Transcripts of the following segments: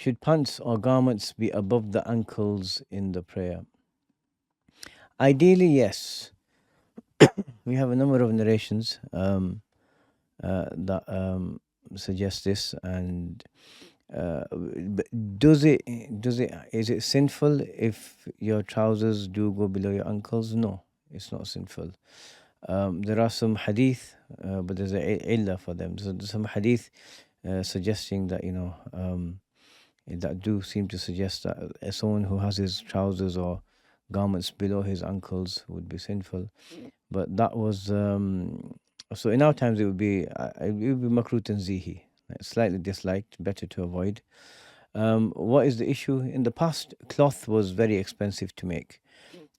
Should pants or garments be above the ankles in the prayer? Ideally, yes. We have a number of narrations that suggest this, and but is it sinful if your trousers do go below your ankles? No, it's not sinful. There are some hadith, but there's a illah for them. So there's some hadith suggesting that that do seem to suggest that someone who has his trousers or garments below his ankles would be sinful. But that was so in our times it would be makruh tanzihi, slightly disliked, better to avoid. What is the issue? In the past, cloth was very expensive to make.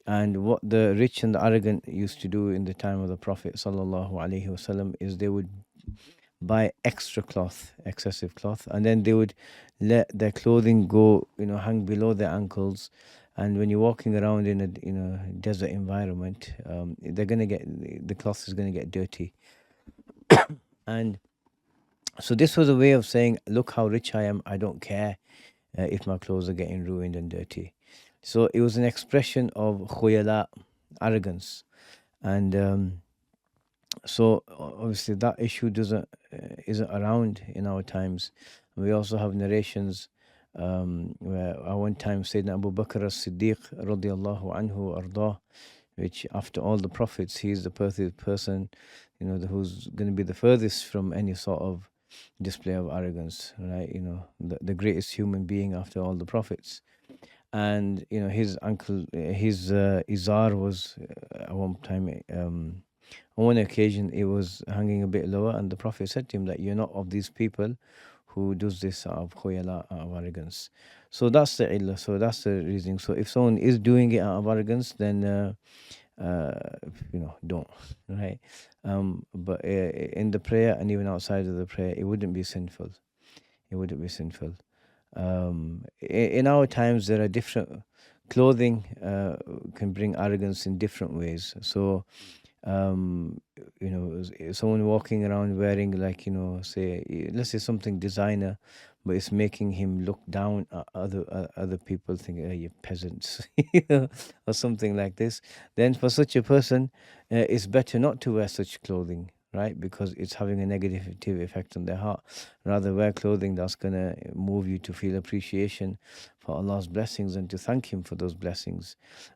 And what the rich and the arrogant used to do in the time of the Prophet sallallahu alaihi wasallam is they would buy extra cloth, excessive cloth, and then they would let their clothing go, hang below their ankles. And when you're walking around in a desert environment, they're gonna get the cloth is gonna get dirty. And so this was a way of saying, look how rich I am. I don't care if my clothes are getting ruined and dirty. So it was an expression of khuyala, arrogance. And so obviously that issue doesn't isn't around in our times. We also have narrations where at one time Sayyidina Abu Bakr as-Siddiq radiallahu anhu ardah, which after all the prophets, he's the perfect person, who's going to be the furthest from any sort of display of arrogance, right? The greatest human being after all the prophets. And his uncle, his izar was at one time, on one occasion, it was hanging a bit lower, and the Prophet said to him that you're not of these people who does this out of khuyala, out of arrogance. So that's the illah. So that's the reason. So if someone is doing it out of arrogance, then don't, right? But in the prayer and even outside of the prayer, it wouldn't be sinful. It wouldn't be sinful. In our times, there are different clothing can bring arrogance in different ways. So someone walking around wearing, like, say, let's say something designer, but it's making him look down at other people, thinking, oh, you peasants, or something like this. Then for such a person, it's better not to wear such clothing, right? Because it's having a negative effect on their heart. Rather, wear clothing that's going to move you to feel appreciation for Allah's blessings and to thank Him for those blessings.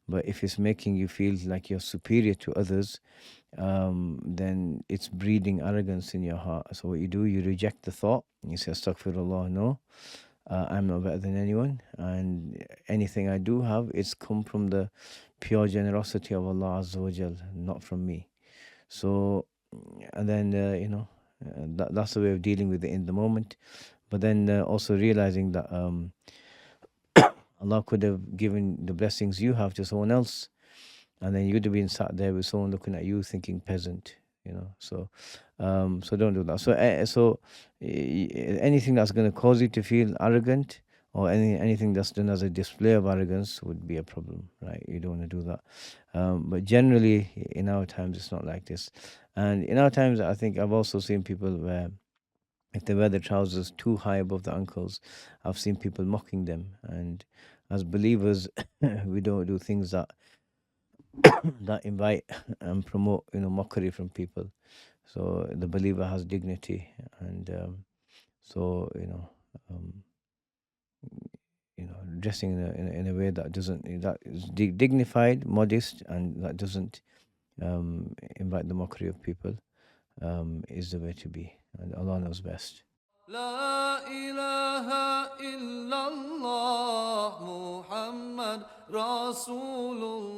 But if it's making you feel like you're superior to others, then it's breeding arrogance in your heart. So what you do, you reject the thought. You say, Astaghfirullah, no, I'm not better than anyone. And anything I do have, it's come from the pure generosity of Allah Azza wa Jal, not from me. So, and then, that's the way of dealing with it in the moment. But then also realizing that Allah could have given the blessings you have to someone else, and then you'd have been sat there with someone looking at you thinking peasant, So, so don't do that. So anything that's going to cause you to feel arrogant, or anything that's done as a display of arrogance, would be a problem, right? You don't want to do that. But generally, in our times, it's not like this. And in our times, I think I've also seen people where, if they wear the trousers too high above the ankles, I've seen people mocking them. And as believers, we don't do things that invite and promote, mockery from people. So the believer has dignity, and so um, dressing in a way that doesn't that is dignified, modest, and that doesn't invite the mockery of people, is the way to be, and Allah knows best. لا إله إلا الله محمد رسول الله